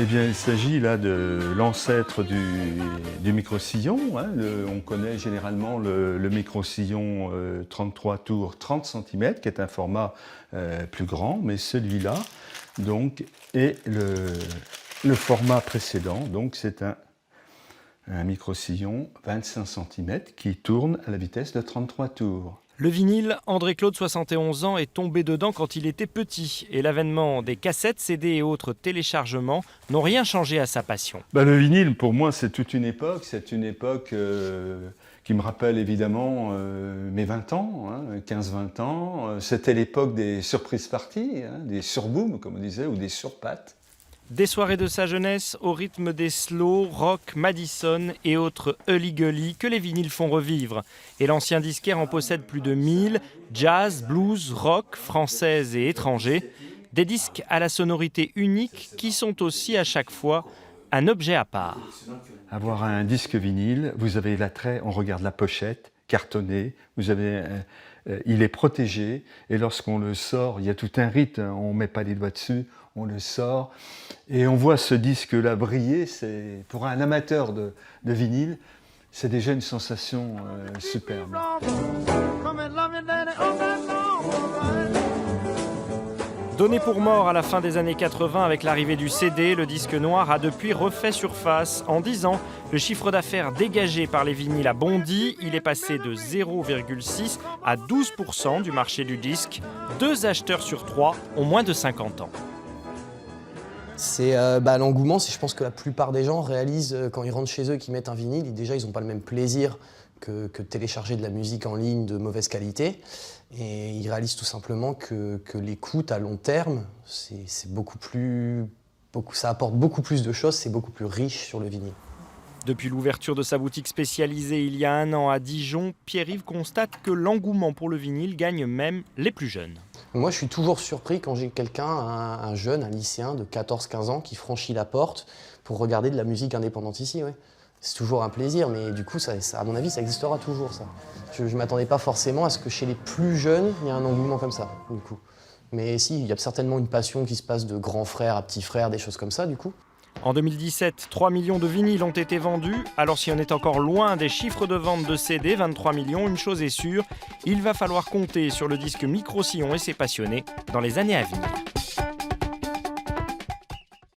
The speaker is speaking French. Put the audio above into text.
Eh bien, il s'agit là de l'ancêtre du micro-sillon. Hein. On connaît généralement le micro-sillon 33 tours 30 cm, qui est un format plus grand, mais celui-là donc, est le format précédent. Donc, c'est un micro-sillon 25 cm qui tourne à la vitesse de 33 tours. Le vinyle, André-Claude, 71 ans, est tombé dedans quand il était petit. Et l'avènement des cassettes, CD et autres téléchargements n'ont rien changé à sa passion. Le vinyle, pour moi, c'est toute une époque. C'est une époque qui me rappelle évidemment mes 20 ans, hein, 15-20 ans. C'était l'époque des surprises parties, hein, des surbooms, comme on disait, ou des surpattes. Des soirées de sa jeunesse au rythme des slow, rock, Madison et autres hully-gully que les vinyles font revivre. Et l'ancien disquaire en possède plus de 1000, jazz, blues, rock, français et étrangers. Des disques à la sonorité unique qui sont aussi à chaque fois un objet à part. Avoir un disque vinyle, vous avez l'attrait, on regarde la pochette, cartonnée, il est protégé et lorsqu'on le sort, il y a tout un rite, on ne met pas les doigts dessus, on le sort et on voit ce disque-là briller. Pour un amateur de vinyle, c'est déjà une sensation superbe. Donné pour mort à la fin des années 80 avec l'arrivée du CD, le disque noir a depuis refait surface. En 10 ans, le chiffre d'affaires dégagé par les vinyles a bondi. Il est passé de 0,6 à 12% du marché du disque. 2 acheteurs sur 3 ont moins de 50 ans. C'est l'engouement, je pense que la plupart des gens réalisent quand ils rentrent chez eux et qu'ils mettent un vinyle, déjà ils n'ont pas le même plaisir que de télécharger de la musique en ligne de mauvaise qualité. Et ils réalisent tout simplement que l'écoute à long terme, ça apporte beaucoup plus de choses, c'est beaucoup plus riche sur le vinyle. Depuis l'ouverture de sa boutique spécialisée il y a 1 an à Dijon, Pierre-Yves constate que l'engouement pour le vinyle gagne même les plus jeunes. Moi, je suis toujours surpris quand j'ai quelqu'un, un jeune, un lycéen de 14-15 ans qui franchit la porte pour regarder de la musique indépendante ici. Ouais. C'est toujours un plaisir, mais du coup, à mon avis, ça existera toujours, ça. Je ne m'attendais pas forcément à ce que chez les plus jeunes, il y ait un engouement comme ça, du coup. Mais si, il y a certainement une passion qui se passe de grand frère à petit frère, des choses comme ça, du coup. En 2017, 3 millions de vinyles ont été vendus. Alors si on est encore loin des chiffres de vente de CD, 23 millions, une chose est sûre, il va falloir compter sur le disque micro-sillon et ses passionnés dans les années à venir.